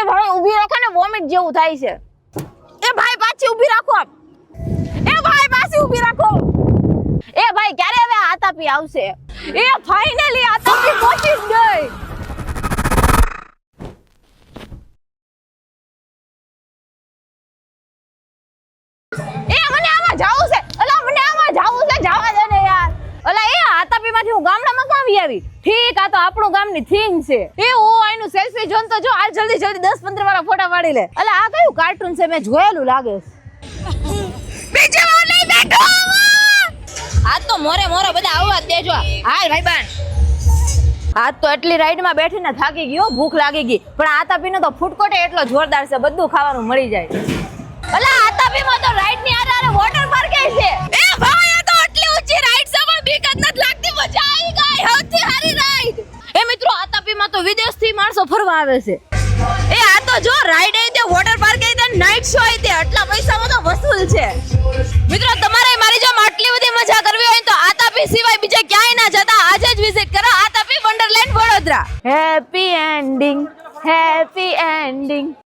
ભાઈ ઊભી રાખો ને વોમિટ જેવું થાય છે એ ભાઈ પાછી ઊભી રાખો આપ એ ભાઈ પાછી ઊભી રાખો એ ભાઈ ક્યારે હવે આતાપી આવશે એ ફાઇનલી આતાપી પહોંચી જ ગઈ એ મને આમાં જાવું છે અલા મને આમાં જાવું છે જવા દે ને યાર અલા એ આતાપીમાંથી હું ગામડામાં કામ આવી ઠીક આ તો આપણું ગામની થીમ છે એ ઓ આઈનું સેલ્ફી જોન તો જો આ જલ્દી 10-15 વાળા ફોટા પાડી લે અલા આ કયું કાર્ટૂન છે મેં જોયેલું લાગે બીજે વાર નહીં બેઠો આ તો મોરે બધા આવવા દેજો હાલ ભાઈબાન આજ તો એટલી રાઈડમાં બેઠીને થાકી ગયો ભૂખ લાગી ગઈ પણ આતાપીનો તો ફૂડકોર્ટ એટલો જોરદાર છે બધું ખાવાનું મળી જાય અલા આતાપીમાં તો રાઈડ ની આરે વોટર પાર્ક છે એ ભાઈ આ તો આટલી ઊંચી રાઈડ છે પણ બીક જ નથી લાગતી મજા આવી ગઈ સૌથી સારી રાઈડ એ મિત્રો આતાપીમાં તો વિદેશથી માણસો ફરવા આવે છે એ આ તો જો રાઈડ આવી તે વોટર પાર્ક આવી તે નાઈટ શો આવી તે આટલા પૈસામાં તો વસૂલ છે મિત્રો તમારે મારી જેમ આટલી બધી મજા કરવી હોય તો આતાપી સિવાય બીજે ક્યાંય ના જતા આજે જ વિઝિટ કરો Atapi wonderland Vadodara happy ending